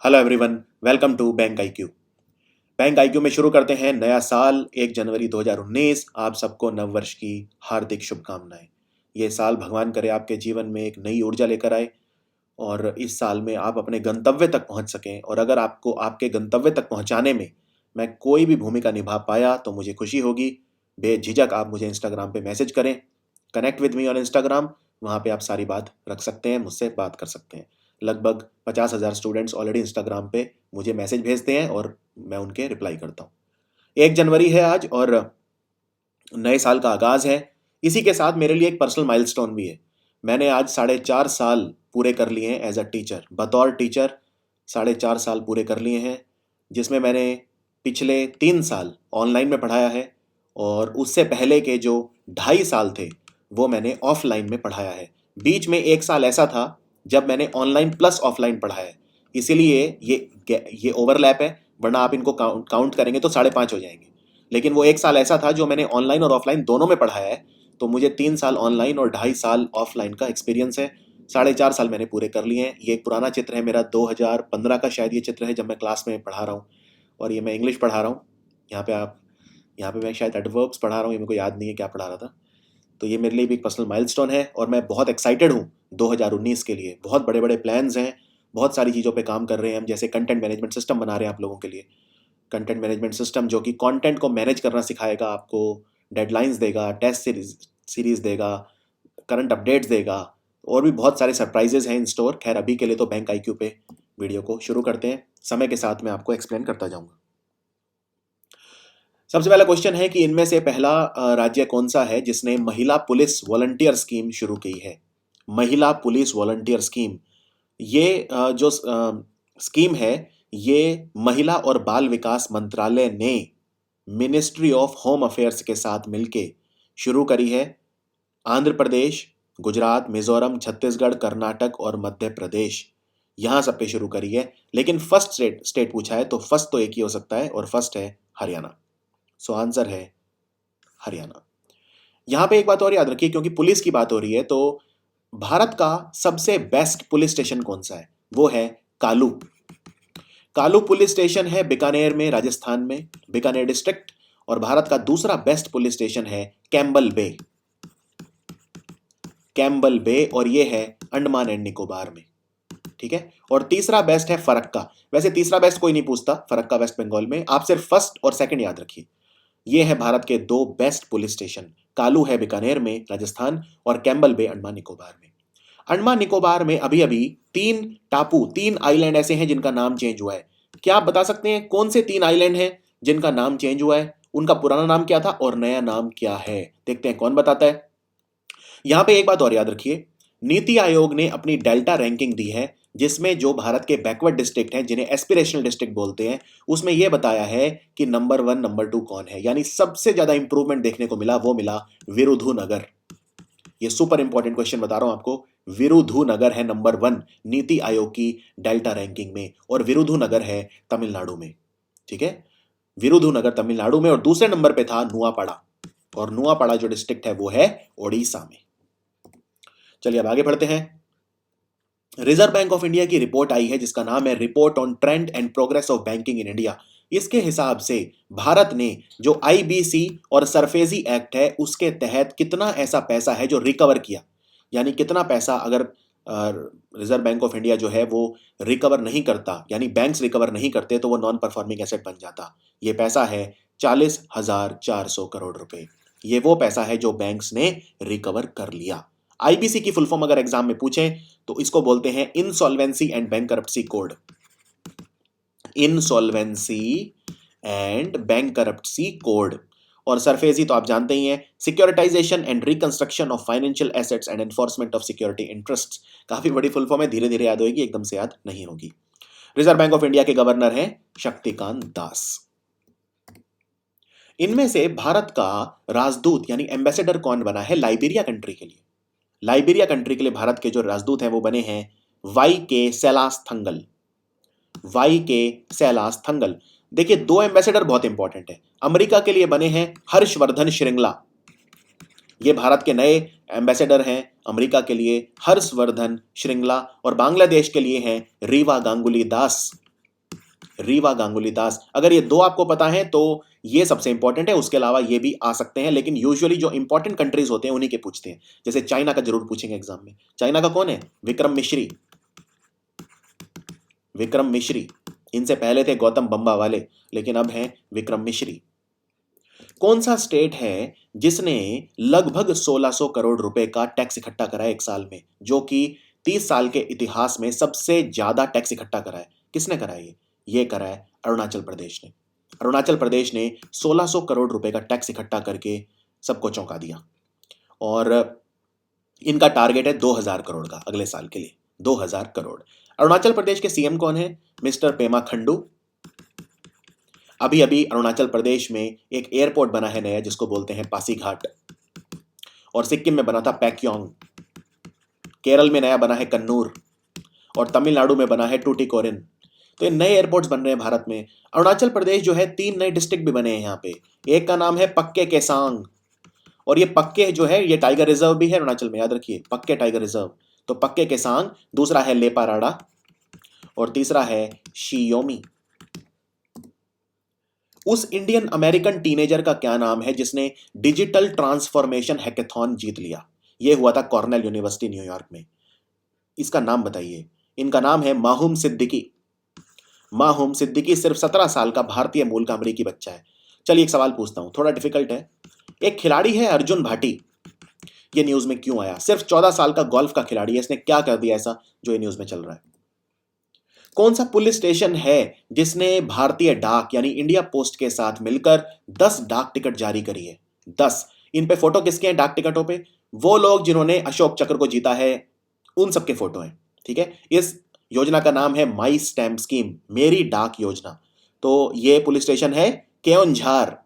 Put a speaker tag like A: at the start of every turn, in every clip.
A: Hello everyone, welcome to bank IQ. Bank IQ में शुरू करते हैं नया साल 1 जनवरी 2019। आप सबको नव वर्ष की हार्दिक शुभकामनाएं। ये साल भगवान करे आपके जीवन में एक नई ऊर्जा लेकर आए और इस साल में आप अपने गंतव्य तक पहुंच सकें। और अगर आपको आपके गंतव्य तक पहुंचाने में मैं कोई भी भूमिका निभा पाया तो मुझे खुशी होगी। बेझिझक आप मुझे इंस्टाग्राम पे मैसेज करें। Connect with me on Instagram. वहाँ पे आप सारी बात रख सकते हैं, मुझसे बात कर सकते हैं। लगभग 50,000 स्टूडेंट्स ऑलरेडी इंस्टाग्राम पे मुझे मैसेज भेजते हैं और मैं उनके रिप्लाई करता हूँ। 1 जनवरी है आज और नए साल का आगाज है। इसी के साथ मेरे लिए एक पर्सनल माइलस्टोन भी है। मैंने आज 4.5 साल पूरे कर लिए हैं एज अ टीचर, बतौर टीचर 4.5 साल पूरे कर लिए हैं, जिसमें मैंने पिछले 3 साल ऑनलाइन में पढ़ाया है और उससे पहले के जो 2.5 साल थे वो मैंने ऑफलाइन में पढ़ाया है। बीच में 1 साल ऐसा था जब मैंने ऑनलाइन प्लस ऑफलाइन पढ़ाया है, इसीलिए ये ओवरलैप है, वरना आप इनको काउंट करेंगे तो 5.5 हो जाएंगे। लेकिन वो 1 साल ऐसा था जो मैंने ऑनलाइन और ऑफलाइन दोनों में पढ़ाया है, तो मुझे 3 साल ऑनलाइन और 2.5 साल ऑफलाइन का एक्सपीरियंस है। 4.5 साल मैंने पूरे कर लिए हैं। ये एक पुराना चित्र है मेरा, 2015 का शायद ये चित्र है, जब मैं क्लास में पढ़ा रहा हूँ और ये मैं इंग्लिश पढ़ा रहा हूँ। यहाँ पे मैं शायद एडवर्ब्स पढ़ा रहा हूँ, ये मेरे को याद नहीं है क्या पढ़ा रहा था। तो ये मेरे लिए भी एक पर्सनल माइलस्टोन है और मैं बहुत एक्साइटेड हूँ 2019 के लिए। बहुत बड़े बड़े प्लान्स हैं, बहुत सारी चीज़ों पे काम कर रहे हैं हम, जैसे कंटेंट मैनेजमेंट सिस्टम बना रहे हैं आप लोगों के लिए। कंटेंट मैनेजमेंट सिस्टम जो कि कंटेंट को मैनेज करना सिखाएगा आपको, डेडलाइंस देगा, टेस्ट सीरीज देगा, करंट अपडेट्स देगा, और भी बहुत सारे सरप्राइजेज हैं इन स्टोर। खैर अभी के लिए तो बैंक आईक्यू पे वीडियो को शुरू करते हैं। समय के साथ मैं आपको एक्सप्लेन करता जाऊंगा। सबसे पहला क्वेश्चन है कि इनमें से पहला राज्य कौन सा है जिसने महिला पुलिस वॉलंटियर स्कीम शुरू की है। महिला पुलिस वॉलंटियर स्कीम, ये जो स्कीम है, ये महिला और बाल विकास मंत्रालय ने मिनिस्ट्री ऑफ होम अफेयर्स के साथ मिलके शुरू करी है। आंध्र प्रदेश, गुजरात, मिजोरम, छत्तीसगढ़, कर्नाटक और मध्य प्रदेश, यहां सब पे शुरू करी है। लेकिन फर्स्ट स्टेट पूछा है तो फर्स्ट तो एक ही हो सकता है और फर्स्ट है हरियाणा। सो आंसर है हरियाणा। यहां पे एक बात और याद रखिए, क्योंकि पुलिस की बात हो रही है, तो भारत का सबसे बेस्ट पुलिस स्टेशन कौन सा है? वो है कालू। कालू पुलिस स्टेशन है बीकानेर में, राजस्थान में, बीकानेर डिस्ट्रिक्ट। और भारत का दूसरा बेस्ट पुलिस स्टेशन है कैंबल बे। कैंबल बे, और ये है अंडमान एंड निकोबार में। ठीक है। और तीसरा बेस्ट है फरक्का। वैसे तीसरा बेस्ट कोई नहीं पूछता, फरक्का वेस्ट बंगाल में। आप सिर्फ फर्स्ट और सेकंड याद रखिए। ये है भारत के 2 बेस्ट पुलिस स्टेशन। कालू है बीकानेर में, राजस्थान, और कैंबल बे अंडमान निकोबार में। अंडमान निकोबार में अभी अभी 3 आइलैंड ऐसे हैं जिनका नाम चेंज हुआ है। क्या आप बता सकते हैं कौन से 3 आइलैंड हैं जिनका नाम चेंज हुआ है? उनका पुराना नाम क्या था और नया नाम क्या है? देखते हैं कौन बताता है। यहां पे एक बात और याद रखिए, नीति आयोग ने अपनी डेल्टा रैंकिंग दी है, जिसमें जो भारत के बैकवर्ड डिस्ट्रिक्ट हैं, जिन्हें एस्पिरेशनल डिस्ट्रिक्ट बोलते हैं, उसमें यह बताया है कि नंबर 1 नंबर 2 कौन है। यानी सबसे ज्यादा इंप्रूवमेंट देखने को मिला, वो मिला विरुधुनगर। ये सुपर इंपॉर्टेंट क्वेश्चन बता रहा हूं आपको। विरुधुनगर है नंबर 1 नीति आयोग की डेल्टा रैंकिंग में, और विरुधुनगर है तमिलनाडु में। ठीक है, विरुधुनगर तमिलनाडु में, और दूसरे नंबर पे था नुआपाड़ा, और नुआपाड़ा जो डिस्ट्रिक्ट है वो है ओडिशा में। चलिए अब आगे बढ़ते हैं। रिजर्व बैंक ऑफ इंडिया की रिपोर्ट आई है जिसका नाम है report on trend and progress of banking in India. इसके हिसाब से भारत ने जो आईबीसी और सरफेसी एक्ट है उसके तहत कितना ऐसा पैसा है जो रिकवर किया, यानी कितना पैसा अगर रिजर्व बैंक ऑफ इंडिया जो है वो रिकवर नहीं करता, यानी बैंक्स रिकवर नहीं करते, तो वो नॉन परफॉर्मिंग एसेट बन जाता। ये पैसा है 40,400 करोड़ रुपए। ये वो पैसा है जो बैंक्स ने रिकवर कर लिया। आईबीसी की फुल फॉर्म अगर एग्जाम में पूछें तो इसको बोलते हैं insolvency and bankruptcy code. Insolvency and bankruptcy code. और सरफेसी तो आप जानते ही हैं, securitisation and reconstruction of financial assets and enforcement of security interests. काफी बड़ी फुल फॉर्म है, धीरे धीरे याद होगी, एकदम से याद नहीं होगी। रिजर्व बैंक ऑफ इंडिया के गवर्नर हैं शक्तिकांत दास। इनमें से भारत का राजदूत यानी एम्बेसडर कौन बना है लाइबेरिया कंट्री के लिए? लाइबेरिया कंट्री के लिए भारत के जो राजदूत हैं वो बने हैं वाई के सैलास थंगल। वाई के सैलास थंगल। देखिए 2 एम्बेसडर बहुत इंपॉर्टेंट है। अमेरिका के लिए बने हैं हर्षवर्धन श्रृंगला, ये भारत के नए एम्बेसडर हैं अमेरिका के लिए, हर्षवर्धन श्रृंगला। और बांग्लादेश के लिए हैं रीवा गांगुली दास। रीवा गांगुली दास। अगर ये दो आपको पता है तो ये सबसे इंपॉर्टेंट है, उसके अलावा ये भी आ सकते हैं, लेकिन यूजुअली जो इंपॉर्टेंट कंट्रीज होते हैं उन्हीं के पूछते हैं। जैसे चाइना का जरूर पूछेंगे एग्जाम में। चाइना का कौन है? विक्रम मिश्री। विक्रम मिश्री, इनसे पहले थे गौतम बम्बा वाले, लेकिन अब हैं विक्रम मिश्री। कौन सा स्टेट है जिसने लगभग 1600 करोड़ रुपए का टैक्स इकट्ठा करा है एक साल में, जो कि 30 साल के इतिहास में सबसे ज्यादा टैक्स इकट्ठा करा है? किसने करा है ये करा है अरुणाचल प्रदेश ने। अरुणाचल प्रदेश ने 1600 करोड़ रुपए का टैक्स इकट्ठा करके सबको चौंका दिया, और इनका टारगेट है 2000 करोड़ का अगले साल के लिए। 2000 करोड़। अरुणाचल प्रदेश के सीएम कौन है? मिस्टर पेमा खंडू। अभी अभी अरुणाचल प्रदेश में एक एयरपोर्ट बना है नया, जिसको बोलते हैं पासीघाट, और सिक्किम में बना था पैक्योंग। केरल में नया बना है कन्नूर, और तमिलनाडु में बना है टूटिकोरिन। तो ये नए एयरपोर्ट्स बन रहे हैं भारत में। अरुणाचल प्रदेश जो है 3 नए डिस्ट्रिक्ट भी बने हैं यहाँ पे। एक का नाम है पक्के केसांग, और ये पक्के जो है ये टाइगर रिजर्व भी है अरुणाचल में, याद रखिए, पक्के टाइगर रिजर्व। तो पक्के केसांग, दूसरा है लेपाराडा, और तीसरा है शियोमी। उस इंडियन अमेरिकन टीनेजर का क्या नाम है जिसने डिजिटल ट्रांसफॉर्मेशन हैकेथॉन जीत लिया? यह हुआ था कॉर्नेल यूनिवर्सिटी न्यूयॉर्क में। इसका नाम बताइए। इनका नाम है माहूम सिद्दीकी। माहूम सिद्दीकी सिर्फ 17 साल का भारतीय मूल का अमेरिकी बच्चा है। चलिए एक सवाल पूछता हूं, थोड़ा डिफिकल्ट है। एक खिलाड़ी है अर्जुन भाटी, ये न्यूज में क्यों आया? सिर्फ 14 साल का गोल्फ का खिलाड़ी है, इसने क्या कर दिया ऐसा जो ये न्यूज में चल रहा है? कौन सा पुलिस स्टेशन है जिसने भारतीय डाक यानी इंडिया पोस्ट के साथ मिलकर 10 डाक टिकट जारी करी है? 10। इन पे फोटो किसके हैं डाक टिकटों पे? वो लोग जिन्होंने अशोक चक्र को जीता है, उन सबके फोटो हैं। ठीक है, इस योजना का नाम है माई स्टैम्प स्कीम, मेरी डाक योजना। तो ये पुलिस स्टेशन है केओंझार।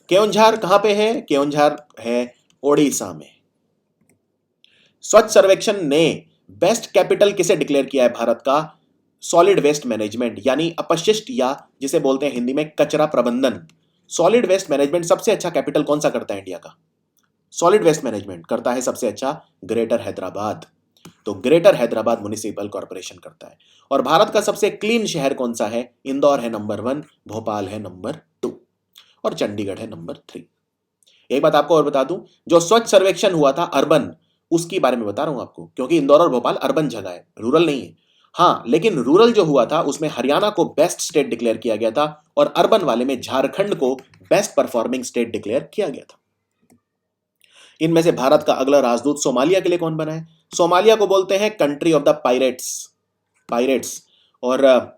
A: केओंझार कहां पे है? केओंझार है ओडिशा में। स्वच्छ सर्वेक्षण ने बेस्ट कैपिटल किसे डिक्लेयर किया है भारत का? सॉलिड वेस्ट मैनेजमेंट, यानी अपशिष्ट या जिसे बोलते हैं हिंदी में कचरा प्रबंधन। सॉलिड वेस्ट मैनेजमेंट सबसे अच्छा कैपिटल कौन सा करता है इंडिया का? सॉलिड वेस्ट मैनेजमेंट करता है सबसे अच्छा ग्रेटर हैदराबाद। तो ग्रेटर हैदराबाद म्युनिसिपल कॉर्पोरेशन करता है। और भारत का सबसे क्लीन शहर कौन सा है? इंदौर है नंबर 1, भोपाल है नंबर 2, और चंडीगढ़ है नंबर 3। एक बात आपको और बता दूं, जो स्वच्छ सर्वेक्षण हुआ था अर्बन, उसके बारे में बता रहा हूं आपको, क्योंकि इंदौर और भोपाल अर्बन जगह है, रूरल नहीं है। हाँ, लेकिन रूरल जो हुआ था उसमें हरियाणा को बेस्ट स्टेट डिक्लेयर किया गया था, और अर्बन वाले में झारखंड को बेस्ट परफॉर्मिंग स्टेट डिक्लेयर किया गया था। इनमें से भारत का अगला राजदूत सोमालिया के लिए कौन बना है? सोमालिया को बोलते हैं कंट्री ऑफ द पायरेट्स, और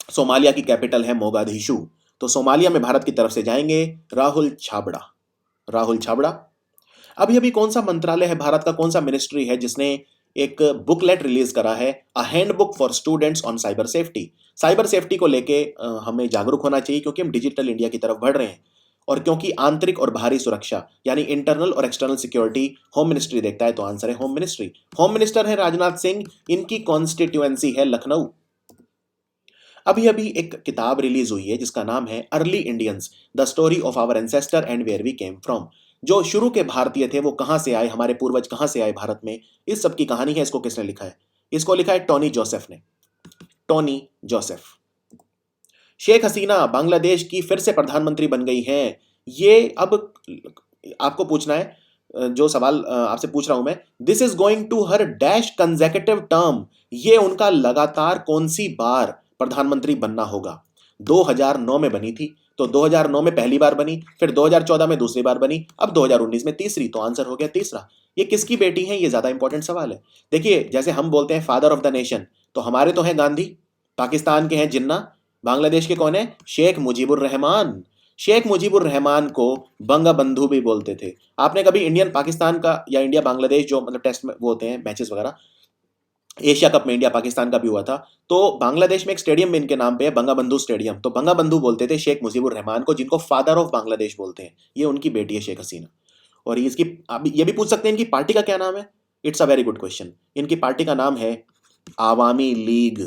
A: सोमालिया की कैपिटल है मोगादिशु। तो सोमालिया में भारत की तरफ से जाएंगे राहुल छाबड़ा। अभी अभी कौन सा मंत्रालय है भारत का, कौन सा मिनिस्ट्री है जिसने एक बुकलेट रिलीज करा है, a handbook for students on cyber safety? Cyber safety को लेके हमें जागरूक होना चाहिए, क्योंकि हम डिजिटल इंडिया की तरफ बढ़ रहे हैं, और क्योंकि आंतरिक और बाहरी सुरक्षा यानी इंटरनल और एक्सटर्नल सिक्योरिटी होम मिनिस्ट्री देखता है, तो आंसर है होम मिनिस्ट्री। होम मिनिस्टर है राजनाथ सिंह, इनकी कॉन्स्टिट्यूएंसी है लखनऊ। अभी अभी एक किताब रिलीज हुई है जिसका नाम है early Indians, the story of our ancestor and where we came from. जो शुरू के भारतीय थे वो कहां से आए, हमारे पूर्वज कहां से आए भारत में, इस सब की कहानी है। इसको किसने लिखा है? इसको लिखा है टोनी जोसेफ ने। Tony Joseph. शेख हसीना बांग्लादेश की फिर से प्रधानमंत्री बन गई हैं। ये अब आपको पूछना है, जो सवाल आपसे पूछ रहा हूं मैं, this is going to her dash consecutive term, ये उनका लगातार कौन सी बार प्रधानमंत्री बनना होगा? 2009 में बनी थी, तो 2009 में पहली बार बनी, फिर 2014 में दूसरी बार बनी, अब 2019 में तीसरी, तो आंसर हो गया तीसरा। ये किसकी बेटी है? ये ज्यादा इंपॉर्टेंट सवाल है। देखिए, जैसे हम बोलते हैं फादर ऑफ द नेशन, तो हमारे तो हैं गांधी, पाकिस्तान के हैं जिन्ना, बांग्लादेश के कौन है? शेख मुजीबुर रहमान। शेख मुजीबुर रहमान को बंगा बंधु भी बोलते थे। आपने कभी इंडियन पाकिस्तान का या इंडिया बांग्लादेश जो मतलब टेस्ट में वो होते हैं मैचेस वगैरह, एशिया कप में इंडिया पाकिस्तान का भी हुआ था, तो बांग्लादेश में एक स्टेडियम में इनके नाम पे है बंगा बंधु स्टेडियम। तो बंगा बंधु बोलते थे शेख मुजीबुर रहमान को, जिनको फादर ऑफ बांग्लादेश बोलते हैं। ये उनकी बेटी है शेख हसीना। और इसकी आप ये भी पूछ सकते हैं इनकी पार्टी का क्या नाम है? It's a very good question. इनकी पार्टी का नाम है आवामी लीग।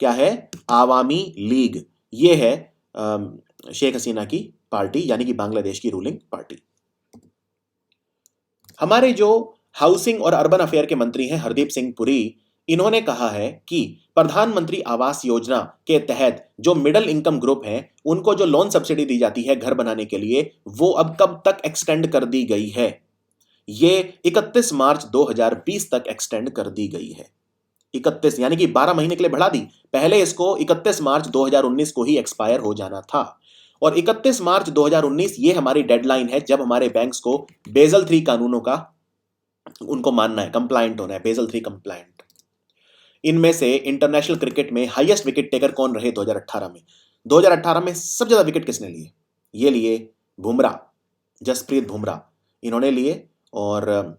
A: क्या है? आवामी लीग। ये है शेख हसीना की पार्टी, यानी कि बांग्लादेश की रूलिंग पार्टी। हमारे जो हाउसिंग और अर्बन अफेयर के मंत्री हैं हरदीप सिंह पुरी, इन्होंने कहा है कि प्रधानमंत्री आवास योजना के तहत जो मिडिल इनकम ग्रुप है उनको जो लोन सब्सिडी दी जाती है घर बनाने के लिए, वो अब कब तक एक्सटेंड कर दी गई है? ये 31 मार्च 2020 तक एक्सटेंड कर दी गई है। 31 यानी कि 12 महीने के लिए बढ़ा दी। पहले इसको 31 मार्च 2019 को ही एक्सपायर हो जाना था और 31 मार्च 2019 ये हमारी डेडलाइन है जब हमारे बैंक्स को बेसल 3 कानूनों का उनको मानना है, कंप्लायंट होना है, बेसल 3 कंप्लायंट। इनमें से इंटरनेशनल क्रिकेट में हाईएस्ट विकेट टेकर कौन रहे 2018 में? 2018 में सबसे ज्यादा विकेट किसने लिए? ये लिए बुमराह, जसप्रीत बुमराह इन्होंने लिए और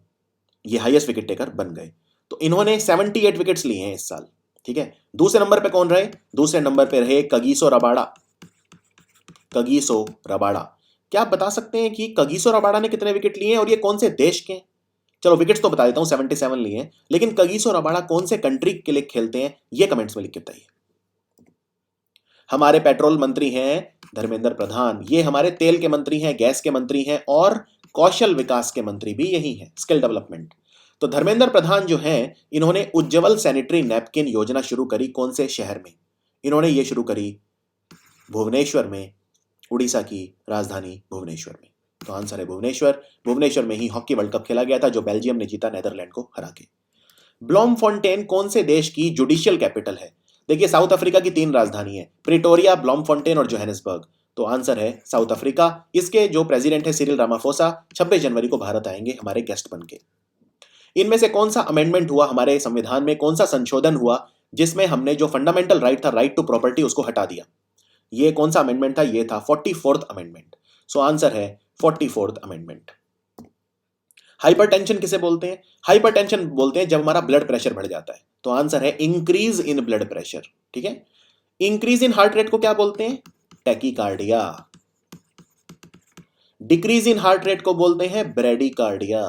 A: ये हाईएस्ट विकेट टेकर बन गए। तो इन्होंने 78 विकेट्स लिए हैं इस साल। ठीक है, दूसरे नंबर पे कौन रहे? दूसरे नंबर पे रहे कगिसो रबाड़ा। कगिसो रबाड़ा, क्या आप बता सकते हैं कि कगिसो रबाड़ा ने कितने विकेट लिए हैं और ये कौन से देश के हैं? चलो विकेट्स तो बता देता हूं, 77 लिए हैं, लेकिन कगिसो रबाड़ा कौन से कंट्री के लिए खेलते हैं ये कमेंट्स में लिख के बताइए। हमारे पेट्रोल मंत्री हैं धर्मेंद्र प्रधान, ये हमारे तेल के मंत्री हैं, गैस के मंत्री हैं और कौशल विकास के मंत्री भी यही हैं, स्किल डेवलपमेंट। तो धर्मेंद्र प्रधान जो हैं, इन्होंने उज्ज्वल सैनिटरी नैपकिन योजना शुरू करी कौन से शहर में? इन्होंने ये शुरू करी भुवनेश्वर में, उड़ीसा की राजधानी भुवनेश्वर में। तो आंसर है भुवनेश्वर। भुवनेश्वर में ही हॉकी वर्ल्ड कप खेला गया था जो बेल्जियम ने जीता नेदरलैंड को हरा के। ब्लॉमफोंटेन कौन से देश की जुडिशियल कैपिटल है? देखिए साउथ अफ्रीका की 3 राजधानी है, प्रिटोरिया, ब्लॉमफोंटेन और जोहानिसबर्ग। तो आंसर है साउथ अफ्रीका। इसके जो प्रेसिडेंट है सिरिल रामाफोसा 26 जनवरी को भारत आएंगे हमारे गेस्ट बन के। इनमें से कौन सा अमेंडमेंट हुआ हमारे संविधान में, कौन सा संशोधन हुआ जिसमें हमने जो फंडामेंटल राइट था, राइट टू प्रॉपर्टी, उसको हटा दिया? ये कौन सा अमेंडमेंट था? ये था 44th अमेंडमेंट। सो आंसर है 44th अमेंडमेंट। हाइपरटेंशन किसे बोलते हैं? हाइपरटेंशन बोलते हैं जब हमारा ब्लड प्रेशर बढ़ जाता है। तो आंसर है इंक्रीज इन ब्लड प्रेशर। ठीक है, इंक्रीज इन हार्ट रेट को क्या बोलते हैं? Tachycardia. Decrease in heart rate को बोलते हैं ब्रेडिकार्डिया।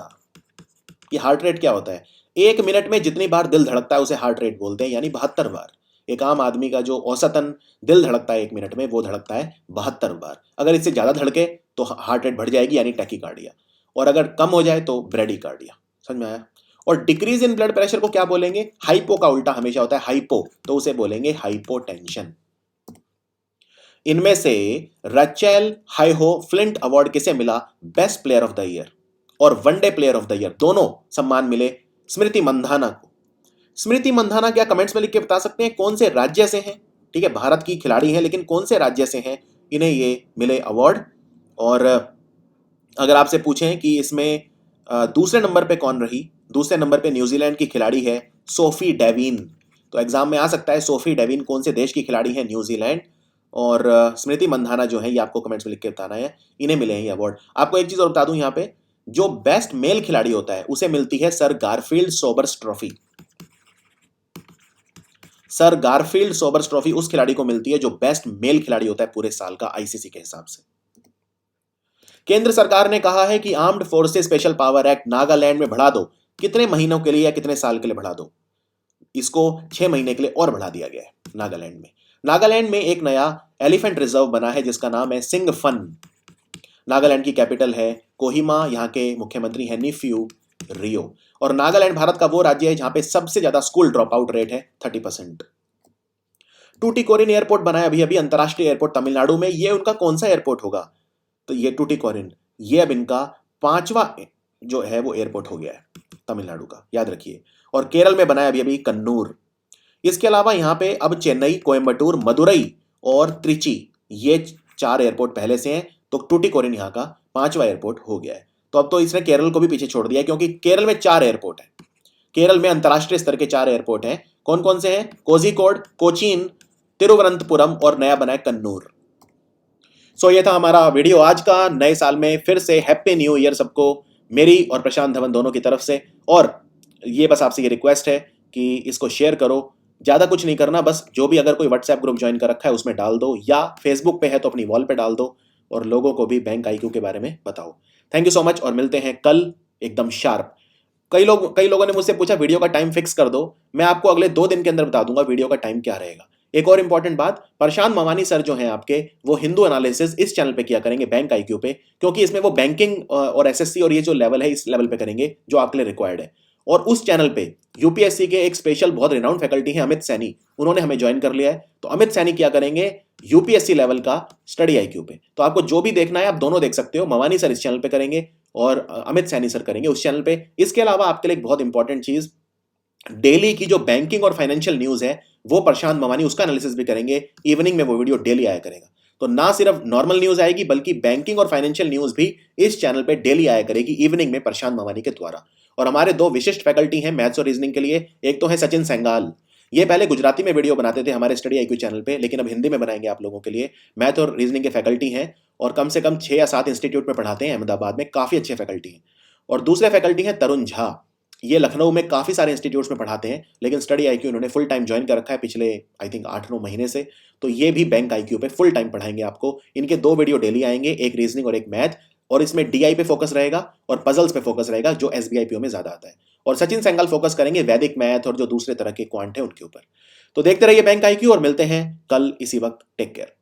A: ये हार्ट रेट क्या होता है? 1 मिनट में जितनी बार दिल धड़कता है उसे हार्ट रेट बोलते हैं, यानी 72 बार। एक आम आदमी का जो औसतन दिल धड़कता है 1 मिनट में, वो धड़कता है 72 बार। अगर इससे ज्यादा धड़के तो हार्ट रेट बढ़ जाएगी, यानी टैकीकार्डिया, और अगर कम हो जाए तो ब्रेडिकार्डिया। समझ में आया? और डिक्रीज इन ब्लड प्रेशर को क्या बोलेंगे? हाइपो का उल्टा हमेशा होता है हाइपो, तो उसे बोलेंगे हाइपोटेंशन। इनमें से रचेल हाइहो फ्लिंट अवार्ड किसे मिला best player of the year और one day player of the year? दोनों सम्मान मिले स्मृति मंधाना को। स्मृति मंधाना क्या कमेंट्स में लिख के बता सकते हैं कौन से राज्य से हैं? ठीक है, भारत की खिलाड़ी हैं, लेकिन कौन से राज्य से हैं इन्हें ये मिले अवार्ड? और अगर आपसे पूछें कि इसमें दूसरे नंबर पे कौन रही? दूसरे नंबर पे न्यूजीलैंड की खिलाड़ी है सोफी डेविन। तो एग्जाम में आ सकता है सोफी डेविन कौन से देश की खिलाड़ी है? न्यूजीलैंड। और स्मृति मंधाना जो है ये आपको कमेंट्स में लिख के बताना है, इन्हें मिले हैं ये अवार्ड। आपको एक चीज और बता दूं, यहाँ पे जो बेस्ट मेल खिलाड़ी होता है उसे मिलती है sir Garfield Sobers trophy. Sir Garfield Sobers trophy उस खिलाड़ी को मिलती है जो बेस्ट मेल खिलाड़ी होता है पूरे साल का आईसीसी के हिसाब से। केंद्र सरकार ने कहा है कि armed forces special power act Nagaland में बढ़ा दो। कितने महीनों के लिए या कितने साल के लिए बढ़ा दो? इसको 6 महीने के लिए और बढ़ा दिया गया है नागालैंड में। नागालैंड में एक नया एलिफेंट रिजर्व बना है जिसका नाम है सिंगफन। नागालैंड की कैपिटल है कोहिमा, यहाँ के मुख्यमंत्री हैं नीफ्यू रियो। और नागालैंड भारत का वो राज्य है जहां पे सबसे ज्यादा स्कूल ड्रॉप आउट रेट है 30%। टूटीकोरिन एयरपोर्ट बना है अभी अभी अंतरराष्ट्रीय एयरपोर्ट तमिलनाडु में। ये उनका कौन सा एयरपोर्ट होगा? तो ये टूटीकोरिन, ये अब इनका 5वां जो है वो एयरपोर्ट हो गया है तमिलनाडु का, याद रखिए। और केरल में बना है अभी अभी कन्नूर। इसके अलावा यहाँ पे अब चेन्नई, कोयम्बटूर, मदुरई और त्रिची, ये 4 एयरपोर्ट पहले से हैं। तो टूटीकोरिन यहाँ का 5वां एयरपोर्ट हो गया है। तो अब तो इसने केरल को भी पीछे छोड़ दिया क्योंकि केरल में 4 एयरपोर्ट हैं। केरल में अंतरराष्ट्रीय स्तर के 4 एयरपोर्ट हैं। कौन कौन से हैं? कोझिकोड, कोचीन, तिरुवनंतपुरम और नया बना है कन्नूर। सो ये था हमारा वीडियो आज का। नए साल में फिर से हैप्पी न्यू ईयर सबको, मेरी और प्रशांत धवन दोनों की तरफ से। और ये बस आपसे ये रिक्वेस्ट है कि इसको शेयर करो, ज़्यादा कुछ नहीं करना, बस जो भी अगर कोई व्हाट्सएप ग्रुप ज्वाइन कर रखा है उसमें डाल दो, या फेसबुक पे है तो अपनी वॉल पे डाल दो, और लोगों को भी बैंक आईक्यू के बारे में बताओ। थैंक यू सो मच और मिलते हैं कल एकदम शार्प। कई लोगों ने मुझसे पूछा वीडियो का टाइम फिक्स कर दो। मैं आपको अगले 2 दिन के अंदर बता दूंगा वीडियो का टाइम क्या रहेगा। एक और इंपॉर्टेंट बात, प्रशांत मवानी सर जो हैं आपके, वो हिंदू एनालिसिस इस चैनल पे किया करेंगे बैंक आईक्यू पे, क्योंकि इसमें वो बैंकिंग और एसएससी और ये जो लेवल है इस लेवल पे करेंगे जो आपके लिए रिक्वायर्ड है। और उस चैनल पे यूपीएससी के एक स्पेशल बहुत रिनाउंड फैकल्टी है अमित सैनी, उन्होंने हमें ज्वाइन कर लिया है। तो अमित सैनी क्या करेंगे यूपीएससी लेवल का स्टडी आईक्यू पे। तो आपको जो भी देखना है आप दोनों देख सकते हो, मवानी सर इस चैनल पे करेंगे और अमित सैनी सर करेंगे उस चैनल पे। इसके अलावा आपके लिए एक बहुत इंपॉर्टेंट चीज, डेली की जो बैंकिंग और फाइनेंशियल न्यूज है वो प्रशांत मवानी उसका एनालिसिस भी करेंगे, इवनिंग में वो वीडियो डेली आया करेगा। तो ना सिर्फ नॉर्मल न्यूज आएगी बल्कि बैंकिंग और फाइनेंशियल न्यूज भी इस चैनल पे डेली आया करेगी इवनिंग में प्रशांत मवानी के द्वारा। और हमारे दो विशिष्ट फैकल्टी हैं मैथ्स और रीजनिंग के लिए, एक तो है सचिन सेंगाल, ये पहले गुजराती में वीडियो बनाते थे हमारे स्टडी आईक्यू चैनल पे, लेकिन अब हिंदी में बनाएंगे आप लोगों के लिए। मैथ और रीजनिंग के फैकल्टी हैं और कम से कम 6 या 7 इंस्टीट्यूट में पढ़ाते हैं अहमदाबाद में, काफी अच्छे फैकल्टी हैं। और दूसरे फैकल्टी हैं तरुण झा, ये लखनऊ में काफी सारे इंस्टीट्यूट्स में पढ़ाते हैं, लेकिन स्टडी आईक्यू इन्होंने फुल टाइम ज्वाइन कर रखा है पिछले आई थिंक 8-9 महीने से। तो ये भी बैंक आईक्यू पे फुल टाइम पढ़ाएंगे आपको। इनके 2 वीडियो डेली आएंगे, एक रीजनिंग और एक मैथ, और इसमें डीआई पे फोकस रहेगा और पजल्स पे फोकस रहेगा जो एसबीआई पीओ में ज्यादा आता है। और सचिन सेंगाल फोकस करेंगे वैदिक मैथ और जो दूसरे तरह के क्वांट है उनके ऊपर। तो देखते रहिए बैंक आईक्यू और मिलते हैं कल इसी वक्त। Take care.